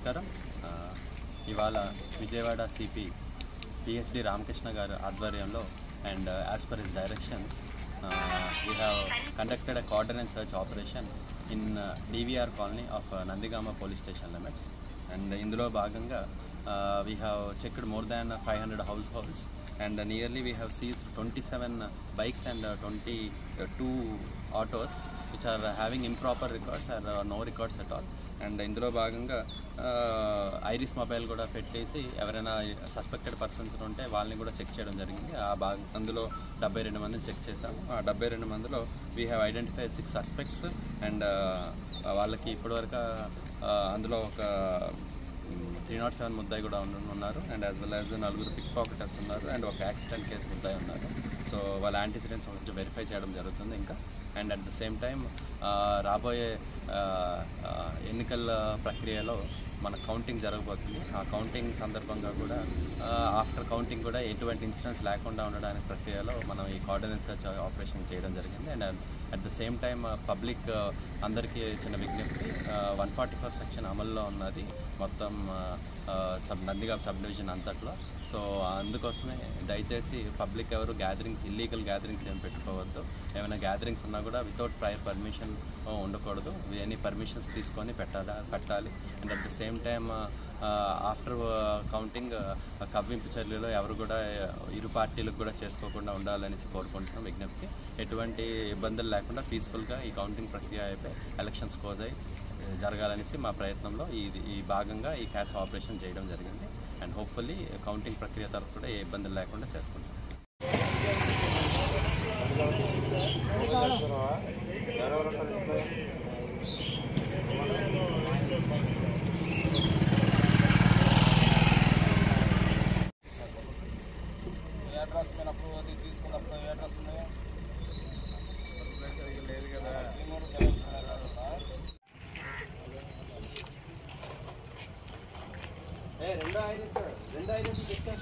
నమస్కారం. ఇవాళ Vijayawada CP PhD Ramakrishna గారు ఆధ్వర్యంలో and as per his directions we have conducted a coordinated search operation in DVR colony of Nandigama police station limits, and indulo bhaganga we have checked more than 500 households, and nearly we have seized 27 bikes and 22 autos which are having improper records or no records at all. And ఇందులో భాగంగా iris mobile కూడా పెట్టేసి ఎవరైనా suspected persons ఉంటే వాళ్ళని కూడా check చేయడం జరిగింది. అందులో 72 మందిని చెక్ చేసాం. ఆ 72 మందిలో we have identify 6 suspects, and వాళ్ళకి ఇప్పటివరకు అందులో ఒక 307 ముద్దాయి కూడా ఉన్నారు, and as well as 4 pick pocketers ఉన్నారు, అండ్ ఒక యాక్సిడెంట్ కేసు ముద్దాయి ఉన్నారు. సో వాళ్ళ యాంటిసిడెంట్స్ కొంచెం వెరిఫై చేయడం జరుగుతుంది ఇంకా. And at the same time రాబోయే ఎన్నికల ప్రక్రియలో మన కౌంటింగ్ జరగబోతుంది. ఆ కౌంటింగ్ సందర్భంగా కూడా ఆఫ్టర్ కౌంటింగ్ కూడా ఎటువంటి ఇన్సిడెంట్స్ లేకుండా ఉండడానికి ప్రక్రియలో మనం ఈ కోఆర్డినేట్ సెర్చ్ ఆపరేషన్ చేయడం జరిగింది. And at the same time public అందరికీ చిన్న విజ్ఞప్తి, 144 సెక్షన్ అమల్లో ఉన్నది మొత్తం నందిగామ సబ్ డివిజన్ అంతట్లో. సో అందుకోసమే దయచేసి పబ్లిక్ ఎవరు గ్యాదరింగ్స్, ఇల్లీగల్ గ్యాదరింగ్స్ ఏం పెట్టుకోవద్దు. ఏమైనా గ్యాదరింగ్స్ ఉన్నా కూడా వితౌట్ ప్రయర్ పర్మిషన్ ఉండకూడదు. ఎనీ పర్మిషన్స్ తీసుకొని పెట్టాలి. And at the same time after counting కవ్వింపు చర్యలు ఎవరు కూడా ఇరు పార్టీలకు కూడా చేసుకోకుండా ఉండాలనేసి కోరుకుంటున్నాం విజ్ఞప్తి. ఎటువంటి ఇబ్బందులు లేకుండా పీస్ఫుల్గా ఈ కౌంటింగ్ ప్రక్రియ అయిపోయి ఎలక్షన్స్ క్లోజ్ అయ్యి జరగాలనేసి మా ప్రయత్నంలో ఈ భాగంగా ఈ క్యాష్ ఆపరేషన్ చేయడం జరిగింది. అండ్ హోప్ఫుల్లీ కౌంటింగ్ ప్రక్రియ తరఫు కూడా ఏ ఇబ్బందులు లేకుండా చేసుకుంటాం. అడ్రస్ మీనప్పుడు అది తీసుకున్నప్పుడు ఏ అడ్రస్ ఉన్నాయో లేదు కదా. రెండు ఐదు చెప్తారు.